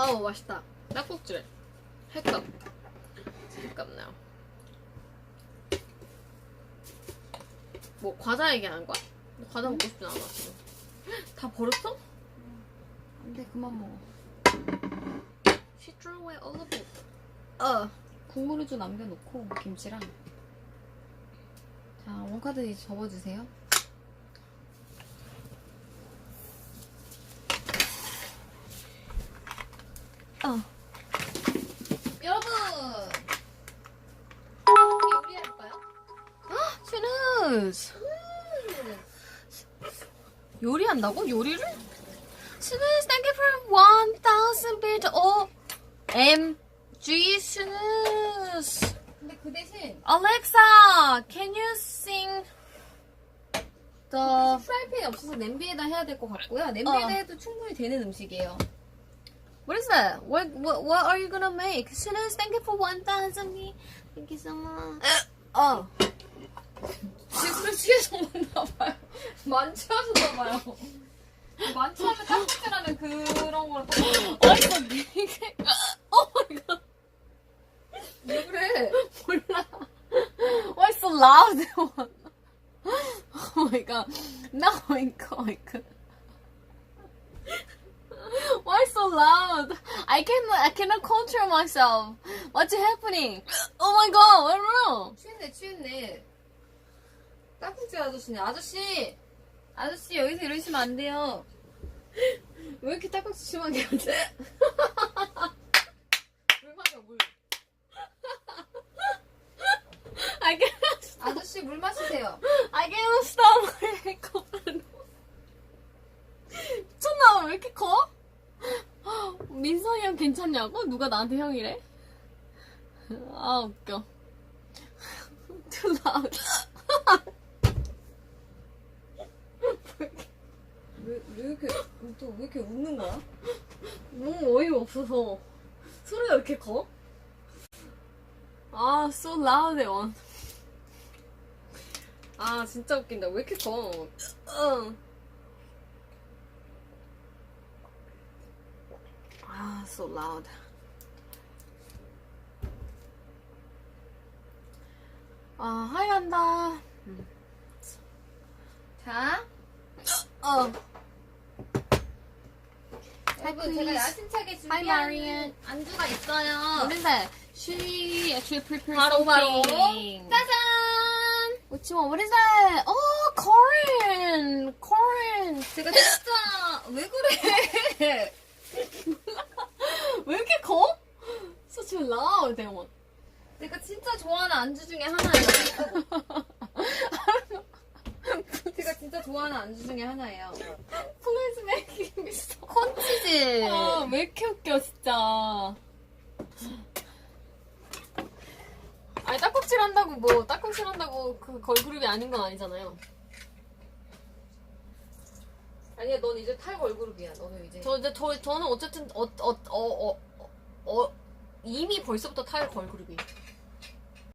아우 맛있다. 딱국질. 햇감. 햇감나요. 뭐 과자 얘기하는 거야? 과자 먹고 싶진 않아 지금. 다 버렸어? 안돼 그만 먹어. She threw away all of it. 국물을 좀 남겨놓고 김치랑. 자 원카드 이제 접어주세요. 여러분 요리해볼까요? 스누스. 요리한다고? 요리를? 스누스 thank you for 1000 bit OMG 스누스. 근데 그 대신 Alexa, can you sing the 프라이팬이 없어서 냄비에다 해야 될 것 같고요. 냄비에다 해도 충분히 되는 음식이에요. What is that? What are you gonna make? Snu's thank you for 1000 me. Thank you so much. 지금 술 취해서 먹나봐요. 만취하셨나봐요. 만취하면 딱딱하는 그런 거랑 똑같아요. 어디서 이게? Oh my god. 왜 그래? 몰라. Why so loud? Oh my god. No, my god. Why so loud? I cannot control myself. What's happening? Oh my god, what's wrong? 취했네. 딱국질 아저씨네. 아저씨 여기서 이러시면 안 돼요. 왜 이렇게 딱국질 심하게 하지? 물 마셔 물. I cannot. 아저씨 물 마시세요. I cannot stop my makeup. 미쳤나? 왜 이렇게 커? 민선이 형 괜찮냐고? 누가 나한테 형이래? 아 웃겨. Too loud. 왜 이렇게 웃는 거야? 너무 어이가 없어서. 소리가 왜 이렇게 커? 아, so loud, 원. 아, 진짜 웃긴다. 왜 이렇게 커? 아, so loud. 아, 하이한다. 자, 여러분 제가 야심차게 Hi, 준비한 Marian. 안주가 있어요. 모른다. She actually prepared 바로 something. 짜잔! What you want? What is that? Oh, corn! Corn! 제가 진짜 왜 그래? 왜 이렇게 커? Such a loud, 대원. 제가 진짜 좋아하는 안주 중에 하나예요. 제가 진짜 좋아하는 안주 중에 하나예요. Please make me stop. 콘치즈. 아, 왜 이렇게 웃겨, 진짜. 아니, 딱꼭질 한다고 그 걸그룹이 아닌 건 아니잖아요. 아니야, 넌 이제 탈 걸그룹이야. 너는 이제. 저는 어쨌든, 이미 벌써부터 탈 걸그룹이에요.